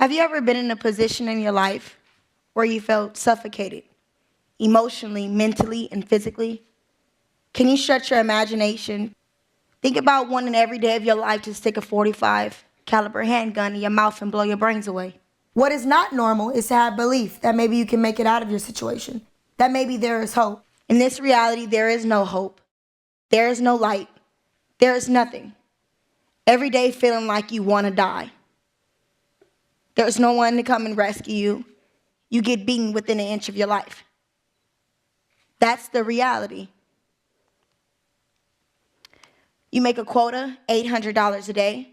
Have you ever been in a position in your life where you felt suffocated, emotionally, mentally, and physically? Can you stretch your imagination? Think about wanting every day of your life to stick a 45 caliber handgun in your mouth and blow your brains away. What is not normal is to have belief that maybe you can make it out of your situation, that maybe there is hope. In this reality, there is no hope. There is no light. There is nothing. Every day feeling like you want to die. There's no one to come and rescue you. You get beaten within an inch of your life. That's the reality. You make a quota, $800 a day,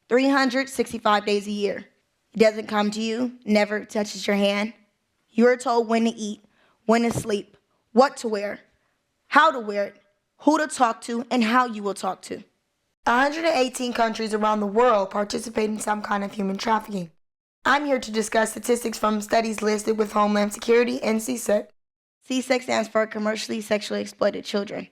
365 days a year. It doesn't come to you, never touches your hand. You're told when to eat, when to sleep, what to wear, how to wear it, who to talk to, and how you will talk to. 118 countries around the world participate in some kind of human trafficking. I'm here to discuss statistics from studies listed with Homeland Security and CSEC. CSEC stands for Commercially Sexually Exploited Children.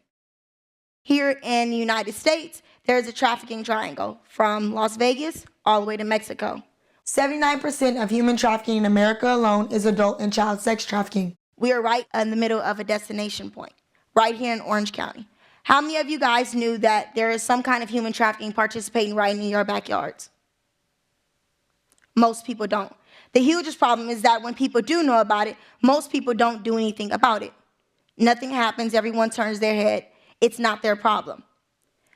Here in the United States, there is a trafficking triangle from Las Vegas all the way to Mexico. 79% of human trafficking in America alone is adult and child sex trafficking. We are right in the middle of a destination point, right here in Orange County. How many of you guys knew that there is some kind of human trafficking participating right in your backyards? Most people don't. The hugest problem is that when people do know about it, most people don't do anything about it. Nothing happens, everyone turns their head. It's not their problem.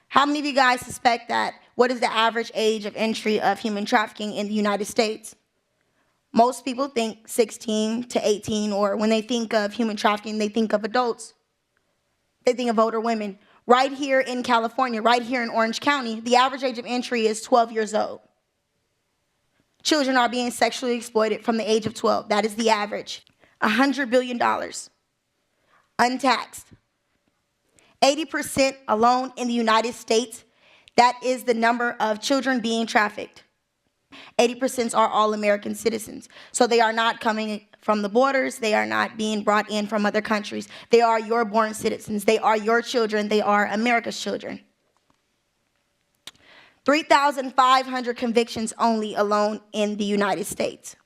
How many of you guys suspect that what is the average age of entry of human trafficking in the United States? Most people think 16 to 18, or when they think of human trafficking, they think of adults. They think of older women. Right here in California, right here in Orange County, the average age of entry is 12 years old. Children are being sexually exploited from the age of 12. That is the average. $100 billion, untaxed. 80% alone in the United States, that is the number of children being trafficked. 80% are all American citizens. So they are not coming from the borders. They are not being brought in from other countries. They are your born citizens. They are your children. They are America's children. 3,500 convictions only alone in the United States.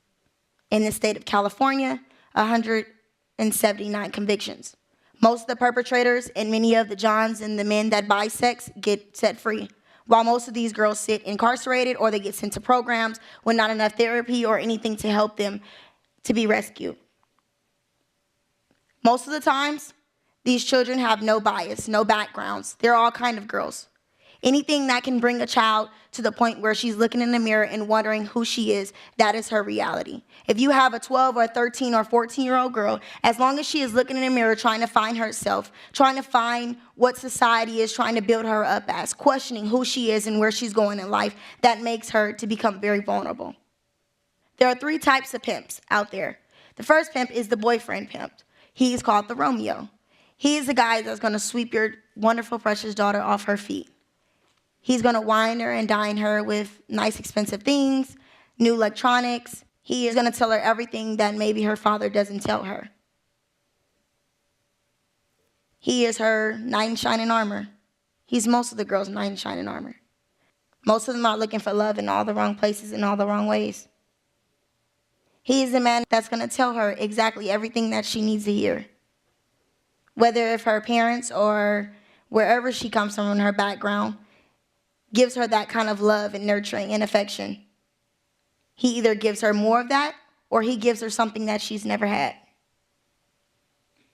In the state of California, 179 convictions. Most of the perpetrators and many of the Johns and the men that buy sex get set free, while most of these girls sit incarcerated or they get sent to programs with not enough therapy or anything to help them to be rescued. Most of the times, these children have no bias, no backgrounds. They're all kind of girls. Anything that can bring a child to the point where she's looking in the mirror and wondering who she is, that is her reality. If you have a 12 or 13 or 14-year-old girl, as long as she is looking in the mirror trying to find herself, trying to find what society is trying to build her up as, questioning who she is and where she's going in life, that makes her to become very vulnerable. There are 3 types of pimps out there. The first pimp is the boyfriend pimp. He is called the Romeo. He is the guy that's going to sweep your wonderful, precious daughter off her feet. He's going to wine her and dine her with nice, expensive things, new electronics. He is going to tell her everything that maybe her father doesn't tell her. He is her knight in shining armor. He's most of the girls' knight in shining armor. Most of them are looking for love in all the wrong places in all the wrong ways. He is the man that's going to tell her exactly everything that she needs to hear. Whether if her parents or wherever she comes from in her background gives her that kind of love and nurturing and affection. He either gives her more of that or he gives her something that she's never had.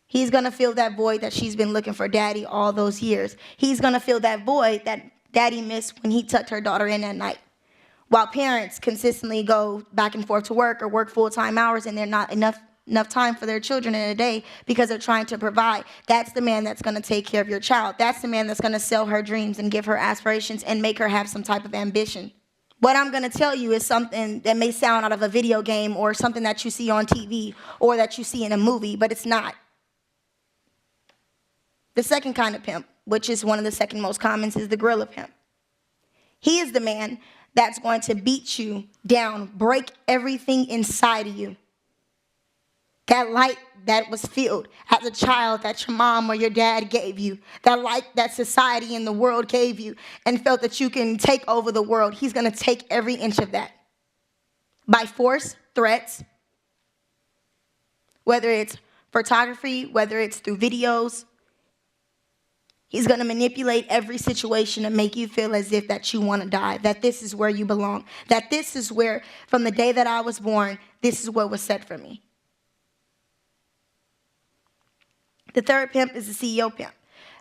He's going to fill that void that she's been looking for daddy all those years. He's going to fill that void that daddy missed when he tucked her daughter in at night. While parents consistently go back and forth to work or work full-time hours and they're not enough time for their children in a day because they're trying to provide, that's the man that's going to take care of your child. That's the man that's going to sell her dreams and give her aspirations and make her have some type of ambition. What I'm going to tell you is something that may sound out of a video game or something that you see on TV or that you see in a movie, but it's not. The second kind of pimp, which is one of the second most common, is the gorilla pimp. He is the man that's going to beat you down, break everything inside of you. That light that was filled as a child that your mom or your dad gave you, that light that society and the world gave you and felt that you can take over the world, he's going to take every inch of that. by force, threats, whether it's photography, whether it's through videos. He's going to manipulate every situation to make you feel as if that you want to die, that this is where you belong, that this is where, from the day that I was born, this is what was set for me. The third pimp is the CEO pimp.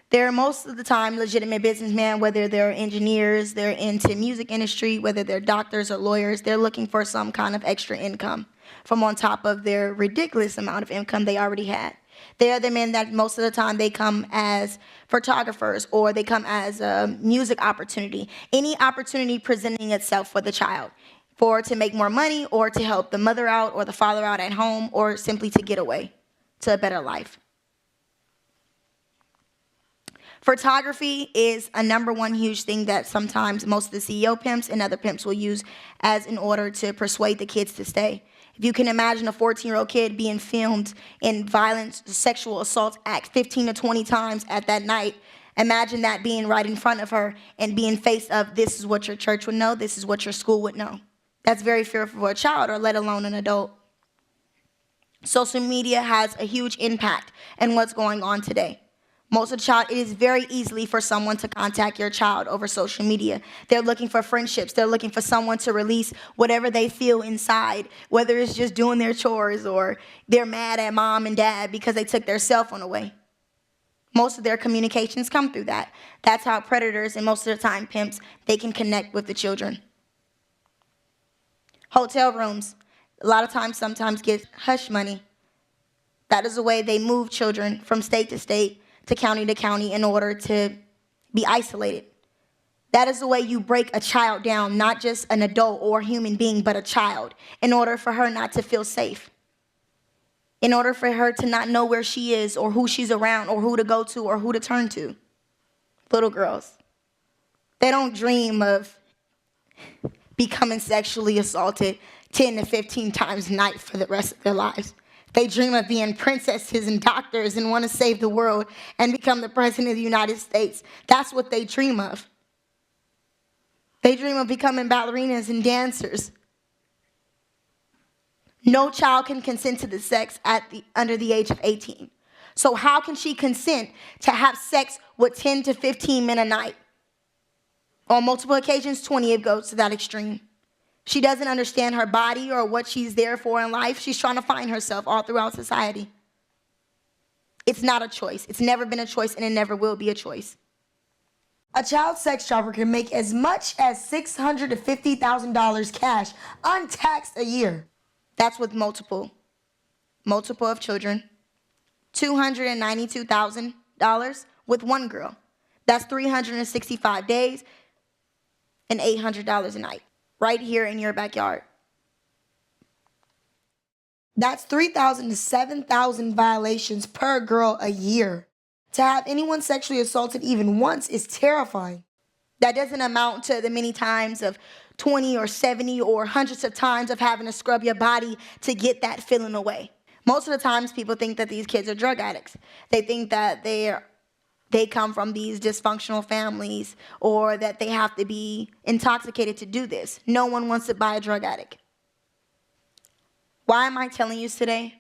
They're most of the time legitimate businessmen, whether they're engineers, they're into music industry, whether they're doctors or lawyers. They're looking for some kind of extra income from on top of their ridiculous amount of income they already had. They are the men that most of the time they come as photographers or they come as a music opportunity. Any opportunity presenting itself for the child, for to make more money or to help the mother out or the father out at home or simply to get away to a better life. Photography is a number one huge thing that sometimes most of the CEO pimps and other pimps will use as in order to persuade the kids to stay. If you can imagine a 14-year-old kid being filmed in violent sexual assault acts 15 to 20 times at that night, imagine that being right in front of her and being faced of this is what your church would know, this is what your school would know. That's very fearful for a child or let alone an adult. Social media has a huge impact in what's going on today. Most of the child, it is very easily for someone to contact your child over social media. They're looking for friendships. They're looking for someone to release whatever they feel inside, whether it's just doing their chores or they're mad at mom and dad because they took their cell phone away. Most of their communications come through that. That's how predators and most of the time pimps, they can connect with the children. Hotel rooms, a lot of times sometimes get hush money. That is the way they move children from state to state to county in order to be isolated. That is the way you break a child down, not just an adult or human being, but a child, in order for her not to feel safe. In order for her to not know where she is or who she's around or who to go to or who to turn to. Little girls, they don't dream of becoming sexually assaulted 10 to 15 times a night for the rest of their lives. They dream of being princesses and doctors and want to save the world and become the president of the United States. That's what they dream of. They dream of becoming ballerinas and dancers. No child can consent to the sex under the age of 18. So how can she consent to have sex with 10 to 15 men a night? On multiple occasions, 20, it goes to that extreme. She doesn't understand her body or what she's there for in life. She's trying to find herself all throughout society. It's not a choice. It's never been a choice, and it never will be a choice. A child sex trafficker can make as much as $650,000 cash untaxed a year. That's with multiple of children. $292,000 with one girl. That's 365 days and $800 a night. Right here in your backyard. That's 3,000 to 7,000 violations per girl a year. To have anyone sexually assaulted even once is terrifying. That doesn't amount to the many times of 20 or 70 or hundreds of times of having to scrub your body to get that feeling away. Most of the times people think that these kids are drug addicts. They think that they come from these dysfunctional families or that they have to be intoxicated to do this. No one wants to buy a drug addict. Why am I telling you today?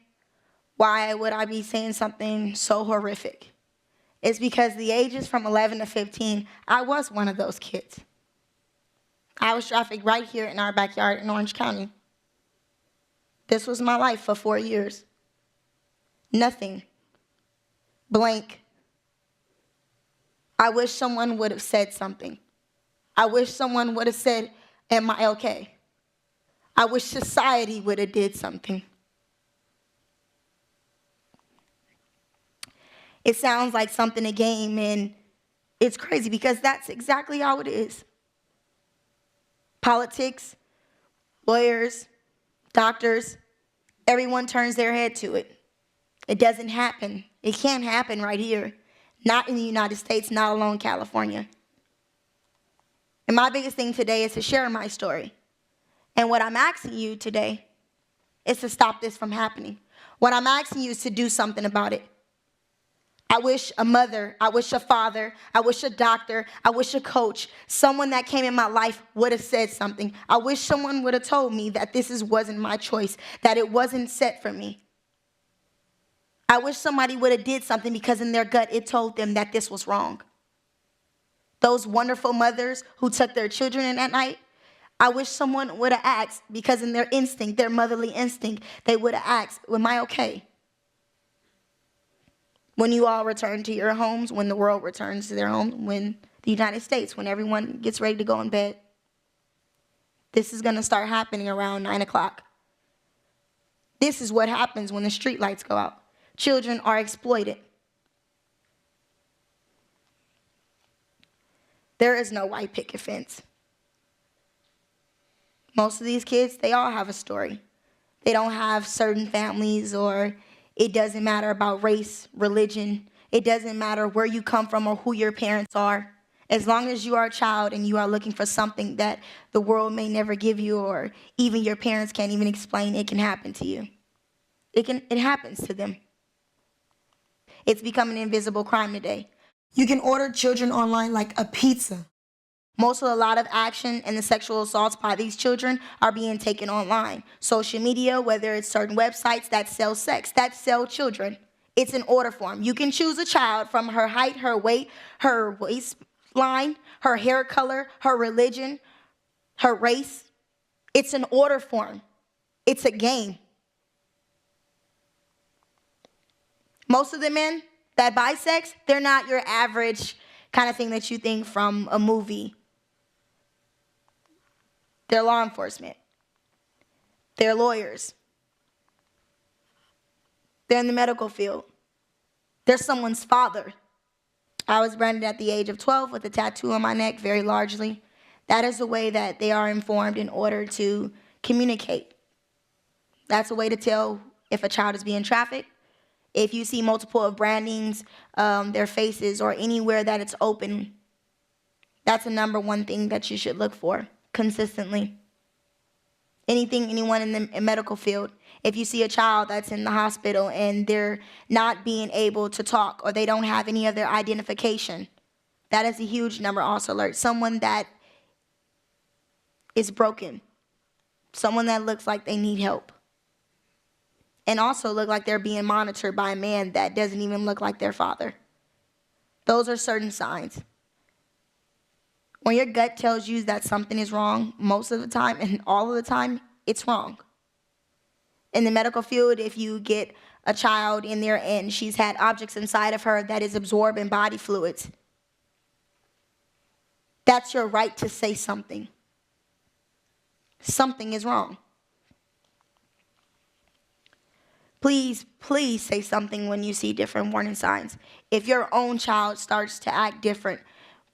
Why would I be saying something so horrific? It's because the ages from 11 to 15, I was one of those kids. I was trafficked right here in our backyard in Orange County. This was my life for 4 years. Nothing. Blank. I wish someone would have said something. I wish someone would have said, am I okay? I wish society would have did something. It sounds like something a game, and it's crazy because that's exactly how it is. Politics, lawyers, doctors, everyone turns their head to it. It doesn't happen. It can't happen right here. Not in the United States, not alone California. And my biggest thing today is to share my story. And what I'm asking you today is to stop this from happening. What I'm asking you is to do something about it. I wish a mother, I wish a father, I wish a doctor, I wish a coach, someone that came in my life would have said something. I wish someone would have told me that wasn't my choice, that it wasn't set for me. I wish somebody would have did something because in their gut it told them that this was wrong. Those wonderful mothers who took their children in at night, I wish someone would have asked because in their instinct, their motherly instinct, they would have asked, am I okay? When you all return to your homes, when the world returns to their home, when the United States, when everyone gets ready to go in bed, this is going to start happening around 9 o'clock. This is what happens when the street lights go out. Children are exploited. There is no white picket fence. Most of these kids, they all have a story. They don't have certain families, or it doesn't matter about race, religion. It doesn't matter where you come from or who your parents are. As long as you are a child and you are looking for something that the world may never give you, or even your parents can't even explain, it can happen to you. It happens to them. It's become an invisible crime today. You can order children online like a pizza. A lot of action and the sexual assaults by these children are being taken online. Social media, whether it's certain websites that sell sex, that sell children. It's an order form. You can choose a child from her height, her weight, her waistline, her hair color, her religion, her race. It's an order form. It's a game. Most of the men that buy sex, they're not your average kind of thing that you think from a movie. They're law enforcement. They're lawyers. They're in the medical field. They're someone's father. I was branded at the age of 12 with a tattoo on my neck, very largely. That is the way that they are informed in order to communicate. That's a way to tell if a child is being trafficked. If you see multiple of brandings, their faces, or anywhere that it's open, that's the number one thing that you should look for consistently. Anyone in the medical field, if you see a child that's in the hospital and they're not being able to talk or they don't have any other identification, that is a huge number also alert. Someone that is broken, someone that looks like they need help. And also look like they're being monitored by a man that doesn't even look like their father. Those are certain signs. When your gut tells you that something is wrong, most of the time and all of the time, it's wrong. In the medical field, if you get a child in there and she's had objects inside of her that is absorbing body fluids, that's your right to say something. Something is wrong. Please, please say something when you see different warning signs. If your own child starts to act different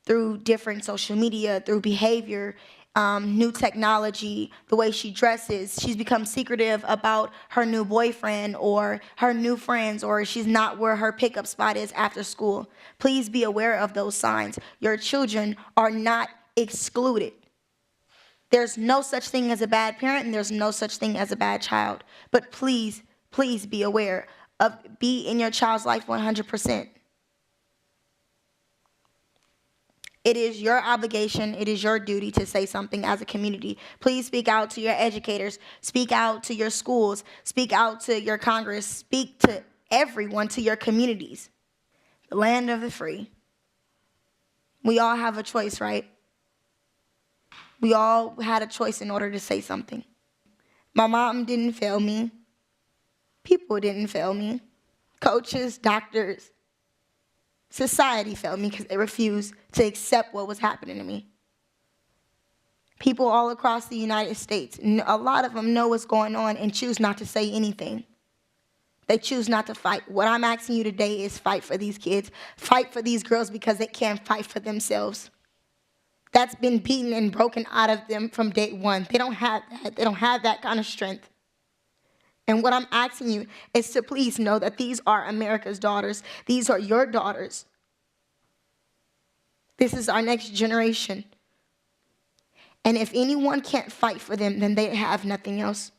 through different social media, through behavior, new technology, the way she dresses, she's become secretive about her new boyfriend or her new friends, or she's not where her pickup spot is after school, please be aware of those signs. Your children are not excluded. There's no such thing as a bad parent, and there's no such thing as a bad child. But please, please be aware of, be in your child's life 100%. It is your obligation, it is your duty to say something as a community. Please speak out to your educators, speak out to your schools, speak out to your Congress, speak to everyone, to your communities. The land of the free. We all have a choice, right? We all had a choice in order to say something. My mom didn't fail me. People didn't fail me. Coaches, doctors, society failed me because they refused to accept what was happening to me. People all across the United States, a lot of them know what's going on and choose not to say anything. They choose not to fight. What I'm asking you today is fight for these kids. Fight for these girls because they can't fight for themselves. That's been beaten and broken out of them from day one. They don't have that. They don't have that kind of strength. And what I'm asking you is to please know that these are America's daughters. These are your daughters. This is our next generation. And if anyone can't fight for them, then they have nothing else.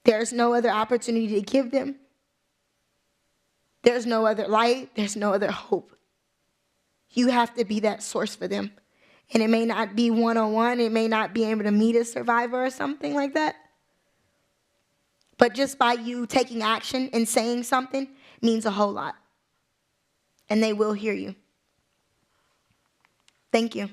There's no other opportunity to give them. There's no other light. There's no other hope. You have to be that source for them. And it may not be one-on-one. It may not be able to meet a survivor or something like that. But just by you taking action and saying something means a whole lot. And they will hear you. Thank you.